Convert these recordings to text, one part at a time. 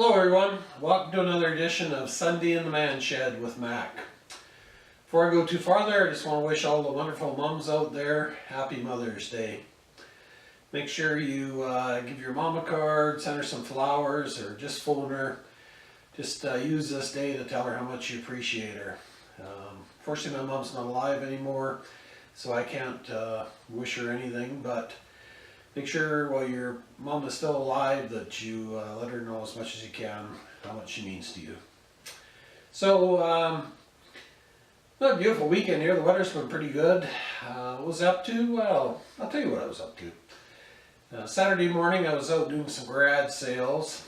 Hello everyone, welcome to another edition of Sunday in the Man Shed with Mac. Before I go too far there, I just want to wish all the wonderful mums out there Happy Mother's Day. Make sure you give your mom a card, send her some flowers, or just phone her. Just use this day to tell her how much you appreciate her. Fortunately, my mom's not alive anymore, so I can't wish her anything, but make sure while your mom is still alive that you let her know as much as you can how much she means to you. So, a beautiful weekend here. The weather's been pretty good. What was I up to? Well, I'll tell you what I was up to. Saturday morning I was out doing some garage sales.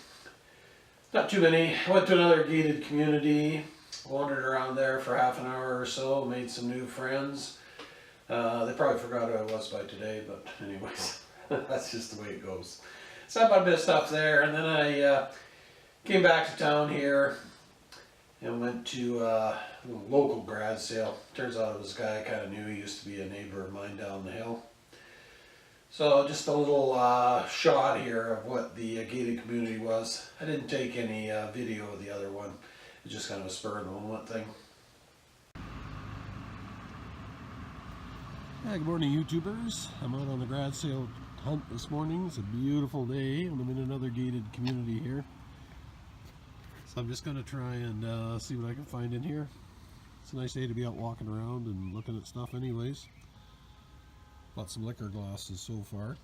Not too many. I went to another gated community, wandered around there for half an hour or so, made some new friends. They probably forgot who I was by today, but anyways. That's just the way it goes. So I bought a bit of stuff there, and then I came back to town here and went to a local garage sale. Turns out it was a guy I kind of knew. He used to be a neighbor of mine down the hill. So just a little shot here of what the gated community was. I didn't take any video of the other one. It was just kind of a spur of the moment thing. Yeah, good morning, YouTubers. I'm out on the garage sale hunt this morning. It's a beautiful day and I'm in another gated community here. So I'm just going to try and see what I can find in here. It's a nice day to be out walking around and looking at stuff anyways. Bought some liquor glasses so far.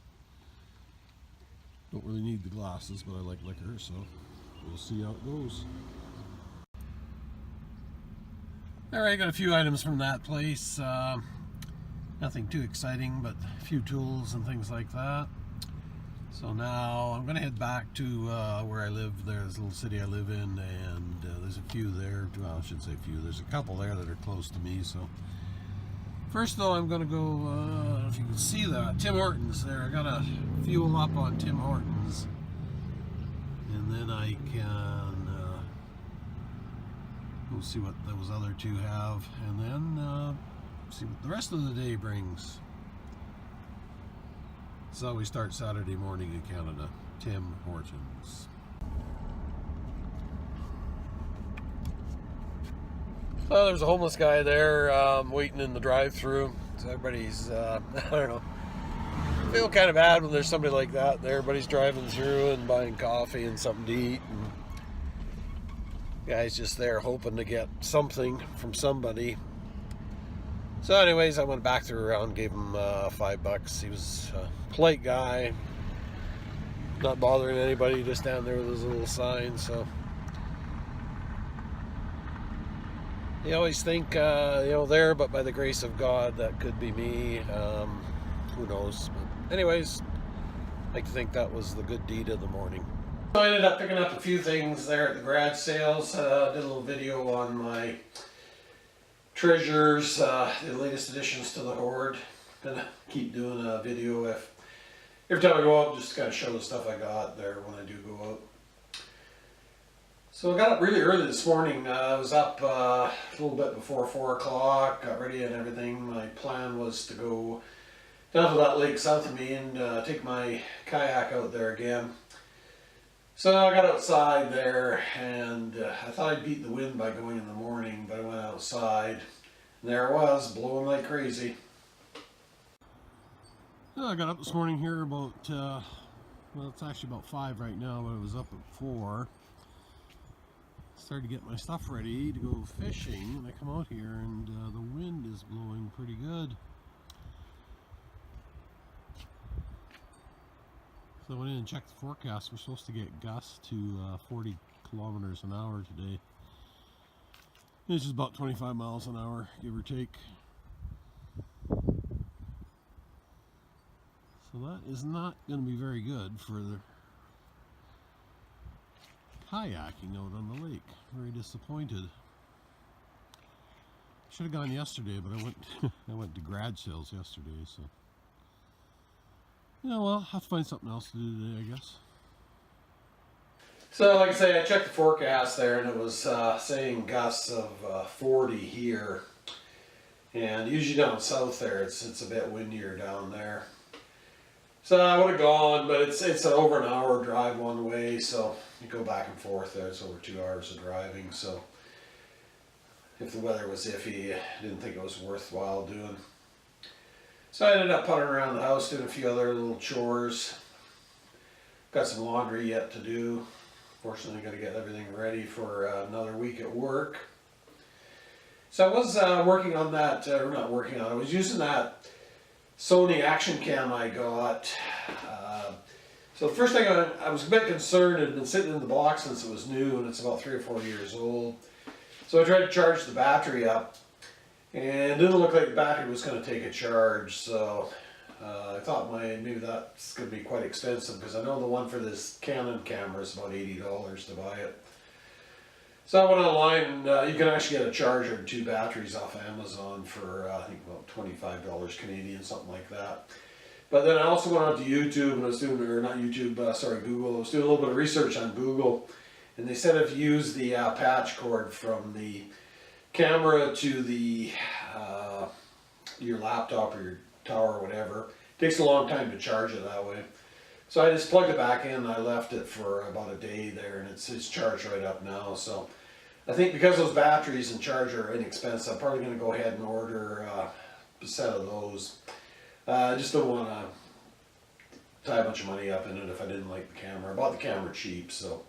Don't really need the glasses, but I like liquor, so we'll see how it goes. Alright, got a few items from that place. Nothing too exciting, but a few tools and things like that. So now I'm going to head back to where I live. There's a little city I live in, and there's a few there. Well, I shouldn't say few. There's a couple there that are close to me. So first, though, I'm going to go, I don't know if you can see that, Tim Hortons there. I got to fuel up on Tim Hortons. And then I can we'll see what those other two have. And then see what the rest of the day brings. This is how we start Saturday morning in Canada. Tim Hortons. So there's a homeless guy there waiting in the drive-thru. So everybody's, I don't know. I feel kind of bad when there's somebody like that there. Everybody's driving through and buying coffee and something to eat. And the guy's just there hoping to get something from somebody. So anyways, I went back through around, gave him $5. He was a polite guy, not bothering anybody, just down there with his little sign. So you always think, there, but by the grace of God, that could be me. Who knows? But anyways, I like to think that was the good deed of the morning. So I ended up picking up a few things there at the garage sales. Did a little video on my treasures, the latest additions to the hoard. Gonna keep doing a video every time I go out, just to kind of show the stuff I got there when I do go out. So I got up really early this morning. I was up a little bit before 4 o'clock, got ready and everything. My plan was to go down to that lake south of me and take my kayak out there again. So I got outside there, and I thought I'd beat the wind by going in the morning, but I went outside, and there it was, blowing like crazy. I got up this morning here about, well, it's actually about 5 right now, but I was up at 4. Started to get my stuff ready to go fishing, and I come out here, and the wind is blowing pretty good. So I went in and checked the forecast. We're supposed to get gusts to 40 kilometers an hour today. This is about 25 miles an hour, give or take. So that is not going to be very good for the kayaking out on the lake. Very disappointed. Should have gone yesterday, but I went to garage sales yesterday, so. Yeah, well, I'll have to find something else to do today, I guess. So, like I say, I checked the forecast there, and it was saying gusts of 40 here. And usually down south there, it's a bit windier down there. So I would have gone, but it's over an hour drive one way, so you go back and forth there. It's over 2 hours of driving. So if the weather was iffy, I didn't think it was worthwhile doing. So I ended up puttering around the house, doing a few other little chores. Got some laundry yet to do. Fortunately, got to get everything ready for another week at work. So I was working on that, or not working on it, I was using that Sony action cam I got. So the first thing I was a bit concerned. It had been sitting in the box since it was new, and it's about 3 or 4 years old. So I tried to charge the battery up, and it didn't look like the battery was going to take a charge. So I thought maybe that's going to be quite expensive, because I know the one for this Canon camera is about $80 to buy it. So I went online, and you can actually get a charger and 2 batteries off Amazon for I think about $25 Canadian, something like that. But then I also went on to YouTube, and I was doing, or not YouTube, sorry, Google. I was doing a little bit of research on Google, and they said if you use the patch cord from the camera to the your laptop or your tower or whatever, it takes a long time to charge it that way. So I just plugged it back in, and I left it for about a day there, and it's charged right up now. So I think because those batteries and charger are inexpensive, I'm probably going to go ahead and order a set of those. I just don't want to tie a bunch of money up in it if I didn't like the camera. I bought the camera cheap, so.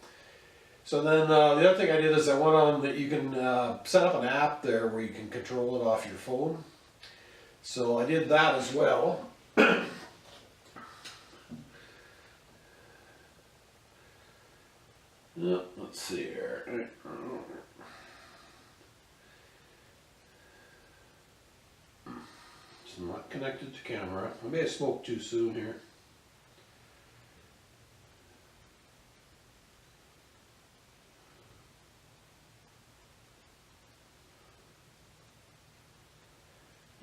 So then the other thing I did is I went on that you can set up an app there where you can control it off your phone. So I did that as well. Let's see here. It's not connected to camera. I may have smoked too soon here.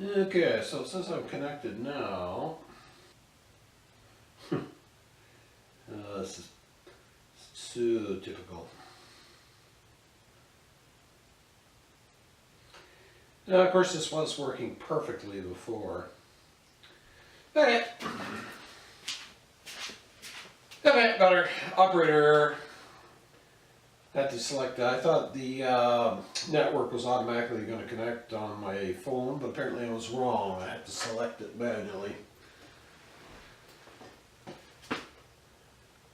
Okay, so it says I'm connected now. This is so typical. Now, of course, this was working perfectly before. Okay. Okay, got our operator. Had to select that. I thought the network was automatically going to connect on my phone, but apparently I was wrong. I had to select it manually.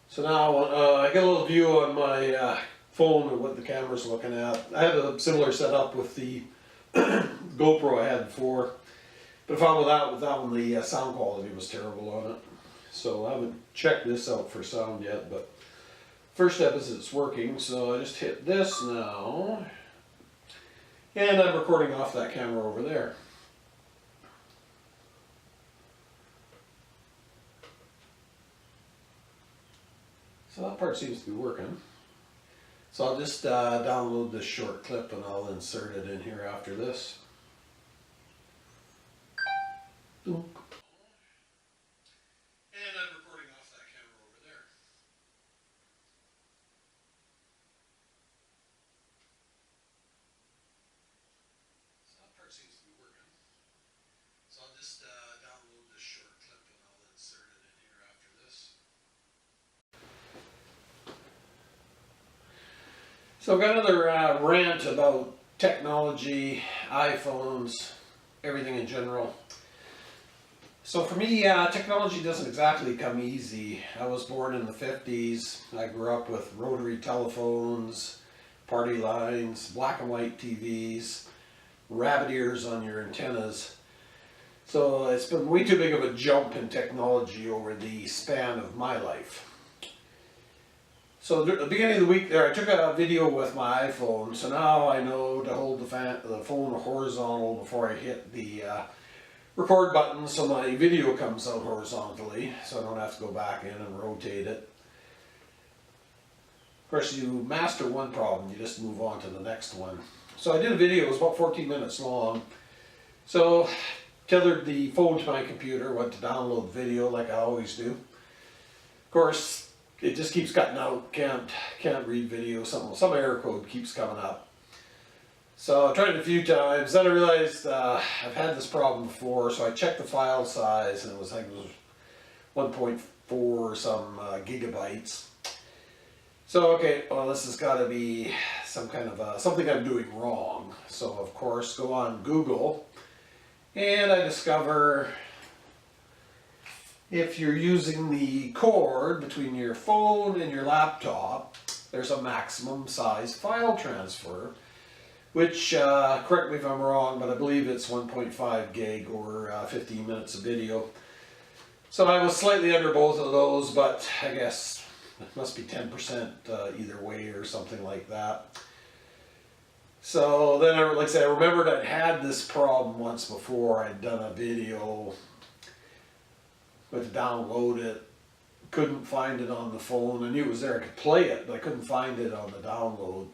So now I get a little view on my phone of what the camera's looking at. I had a similar setup with the GoPro I had before, but I found with that one the sound quality was terrible on it. So I haven't checked this out for sound yet, but first step is it's working. So I just hit this now, and I'm recording off that camera over there. So that part seems to be working. So I'll just download this short clip and I'll insert it in here after this. And I'm recording off that camera over there. So that part seems to be working. So I'll just download this short clip and I'll insert it in here after this. So I've got another rant about technology, iPhones, everything in general. So for me, technology doesn't exactly come easy. I was born in the 50s. I grew up with rotary telephones, party lines, black and white TVs, rabbit ears on your antennas. So it's been way too big of a jump in technology over the span of my life. So at the beginning of the week there, I took a video with my iPhone, so now I know to hold the phone horizontal before I hit the record button so my video comes out horizontally, so I don't have to go back in and rotate it. Of course, you master one problem, you just move on to the next one. So I did a video, it was about 14 minutes long. So tethered the phone to my computer, went to download the video like I always do. Of course, it just keeps cutting out, can't read video, some error code keeps coming up. So I tried it a few times, then I realized I've had this problem before, so I checked the file size and it was 1.4 some gigabytes. So okay, well this has got to be some kind of something I'm doing wrong. So of course go on Google, and I discover if you're using the cord between your phone and your laptop, there's a maximum size file transfer, which, correct me if I'm wrong, but I believe it's 1.5 gig or 15 minutes of video. So I was slightly under both of those, but I guess it must be 10% either way or something like that. So then, like I said, I remembered I'd had this problem once before. I'd done a video, went to download it, couldn't find it on the phone. I knew it was there, I could play it, but I couldn't find it on the download.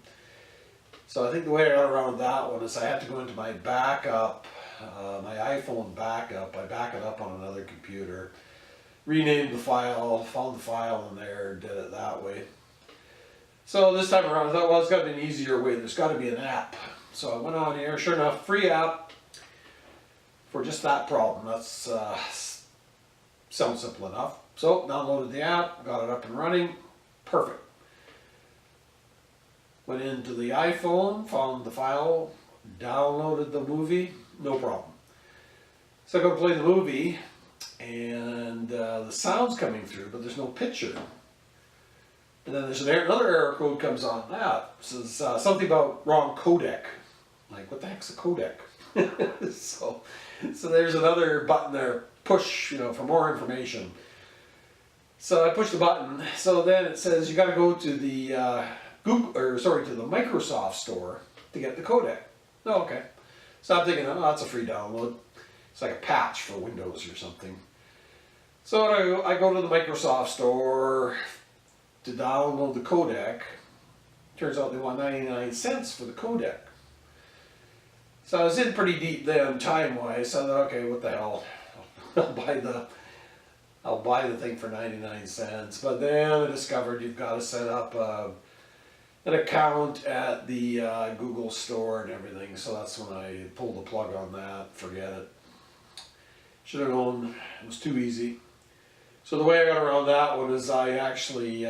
So I think the way I got around that one is I had to go into my backup, my iPhone backup. I back it up on another computer, renamed the file, found the file in there, did it that way. So this time around I thought, well, it's got to be an easier way. There's got to be an app. So I went on here, sure enough, free app for just that problem. That's sounds simple enough. So downloaded the app, got it up and running, perfect. Went into the iPhone, found the file, downloaded the movie, no problem. So I go to play the movie, and the sound's coming through, but there's no picture. And then there's another error code comes on. Says something about wrong codec. Like, what the heck's a codec? so there's another button there, push, for more information. So I push the button. So then it says you got to go to the to the Microsoft store to get the codec. Oh, okay. So I'm thinking, oh, that's a free download. It's like a patch for Windows or something. So I go to the Microsoft store to download the codec. Turns out they want 99 cents for the codec. So I was in pretty deep then, time-wise. So I thought, okay, what the hell? I'll buy the thing for 99 cents. But then I discovered you've got to set up an account at the Google store and everything. So that's when I pulled the plug on that. Forget it. Should have known it was too easy. So the way I got around that one is I actually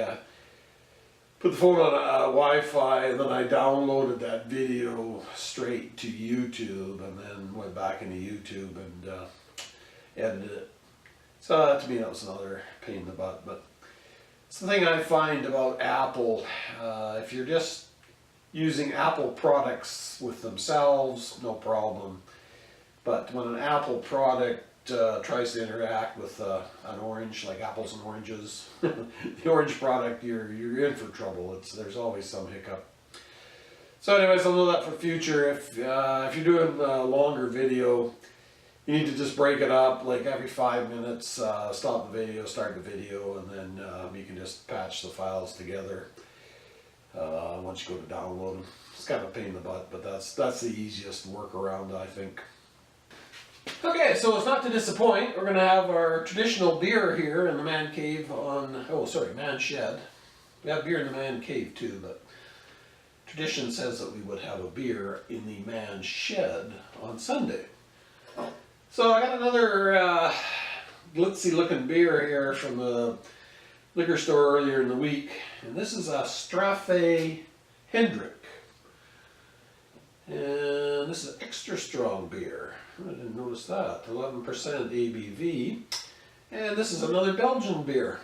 put the phone on Wi-Fi, and then I downloaded that video straight to YouTube, and then went back into YouTube and edited it. So to me that was another pain in the butt, but it's the thing I find about Apple. If you're just using Apple products with themselves, no problem. But when an Apple product tries to interact with an orange, like apples and oranges, the orange product, you're in for trouble. There's always some hiccup. So anyways, I'll know that for future. If you're doing a longer video, you need to just break it up, like every 5 minutes, stop the video, start the video, and then you can just patch the files together once you go to download them. It's kind of a pain in the butt, but that's the easiest workaround, I think. Okay, so it's not to disappoint. We're going to have our traditional beer here in the man cave man shed. We have beer in the man cave too, but tradition says that we would have a beer in the man shed on Sunday. So I got another glitzy looking beer here from the liquor store earlier in the week, and this is a Straffe Hendrick. And this is extra strong beer. I didn't notice that. 11% ABV. And this is another Belgian beer.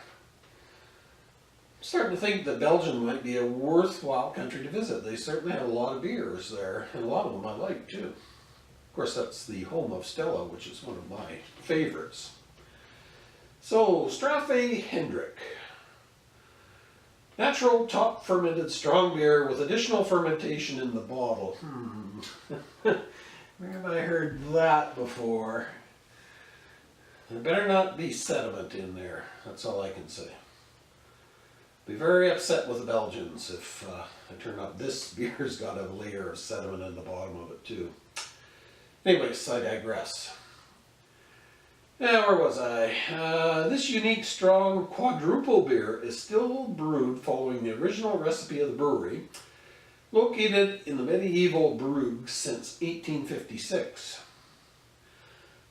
I'm starting to think that Belgium might be a worthwhile country to visit. They certainly have a lot of beers there, and a lot of them I like too. Of course, that's the home of Stella, which is one of my favorites. So, Straffe Hendrick. Natural top fermented strong beer with additional fermentation in the bottle. Where have I heard that before? There better not be sediment in there. That's all I can say. Be very upset with the Belgians if it turned out this beer's got a layer of sediment in the bottom of it too. Anyways, I digress. Now, where was I? This unique strong quadruple beer is still brewed following the original recipe of the brewery, located in the medieval Brugge since 1856.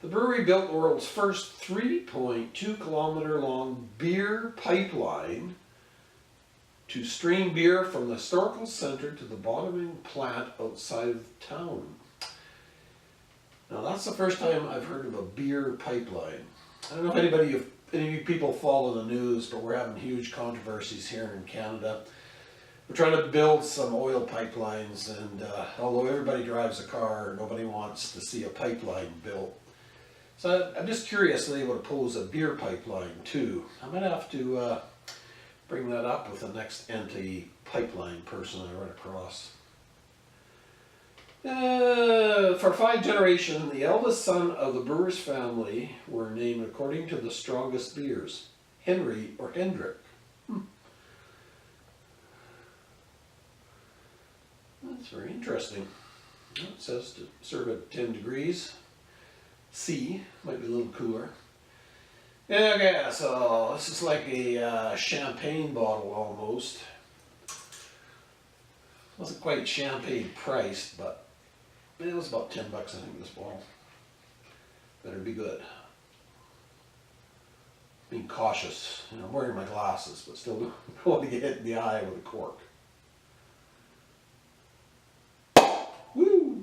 The brewery built the world's first 3.2-kilometer long beer pipeline to stream beer from the historical center to the bottling plant outside of town. Now that's the first time I've heard of a beer pipeline. I don't know if any of you people follow the news, but we're having huge controversies here in Canada. We're trying to build some oil pipelines, and although everybody drives a car, nobody wants to see a pipeline built. So I'm just curious if they would oppose a beer pipeline too. I might have to bring that up with the next anti-pipeline person I run across. For 5 generations, the eldest son of the brewer's family were named according to the strongest beers, Henry or Hendrick. That's very interesting. It says to serve at 10 degrees C, might be a little cooler. Okay, so this is like a champagne bottle almost. Wasn't quite champagne priced, but it was about 10 bucks, I think, this bottle. Better be good. Being cautious, you know, I'm wearing my glasses, but still don't want to get hit in the eye with a cork. Woo!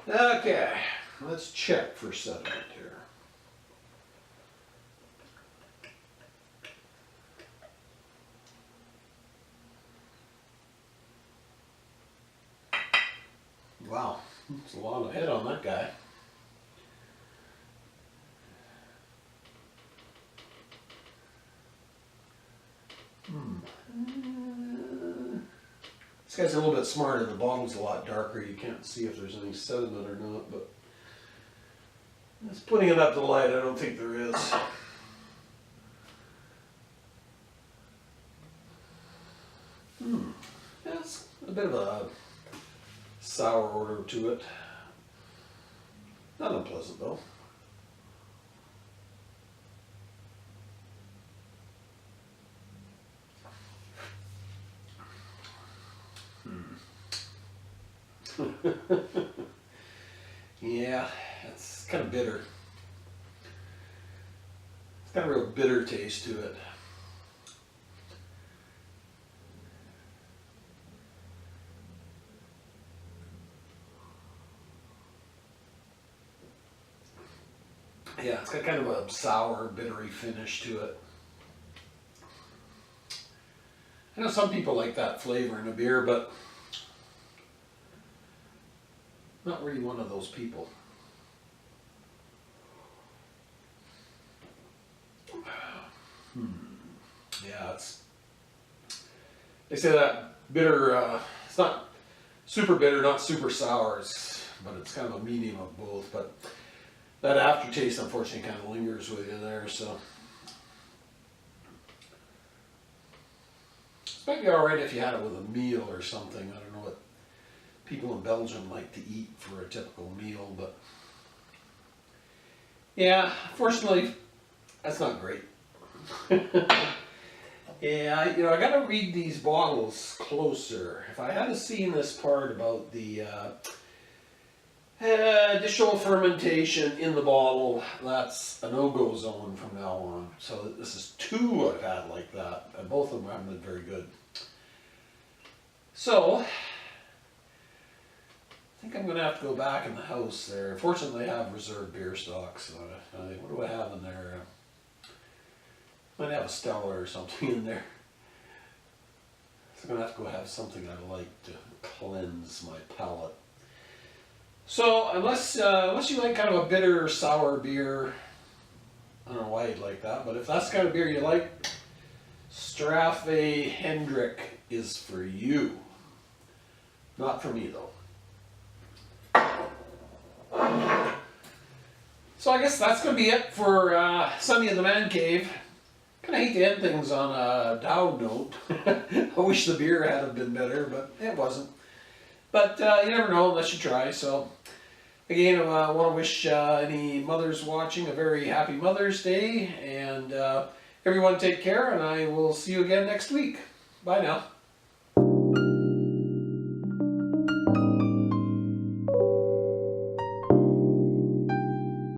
Okay, let's check for sediment here. Wow, that's a lot of head on that guy. This guy's a little bit smarter. The bottle's a lot darker. You can't see if there's any sediment or not, but just putting it up to light, I don't think there is. That's a bit of a sour odor to it. Not unpleasant though. Yeah, it's kind of bitter. It's got a real bitter taste to it. Yeah, it's got kind of a sour, bittery finish to it. I know some people like that flavor in a beer, but not really one of those people. Yeah, they say that bitter, it's not super bitter, not super sour, but it's kind of a medium of both. But that aftertaste, unfortunately, kind of lingers with you there, so. This might be alright if you had it with a meal or something. I don't know what people in Belgium like to eat for a typical meal, but yeah, fortunately, that's not great. Yeah, I gotta read these bottles closer. If I hadn't seen this part about the additional fermentation in the bottle, that's a no-go zone from now on. So this is 2 I've had like that, and both of them haven't been very good. So, I think I'm going to have to go back in the house there. Fortunately, I have reserve beer stocks. So what do I have in there? Might have a Stella or something in there. So I'm going to have to go have something I like to cleanse my palate. So unless you like kind of a bitter, sour beer, I don't know why you'd like that, but if that's the kind of beer you like, Straffe Hendrick is for you. Not for me though. So I guess that's going to be it for Sunday in the Man Cave. Kind of hate to end things on a down note. I wish the beer had been better, but it wasn't. But you never know unless you try. So again, I want to wish any mothers watching a very happy Mother's Day. And everyone take care, and I will see you again next week. Bye now.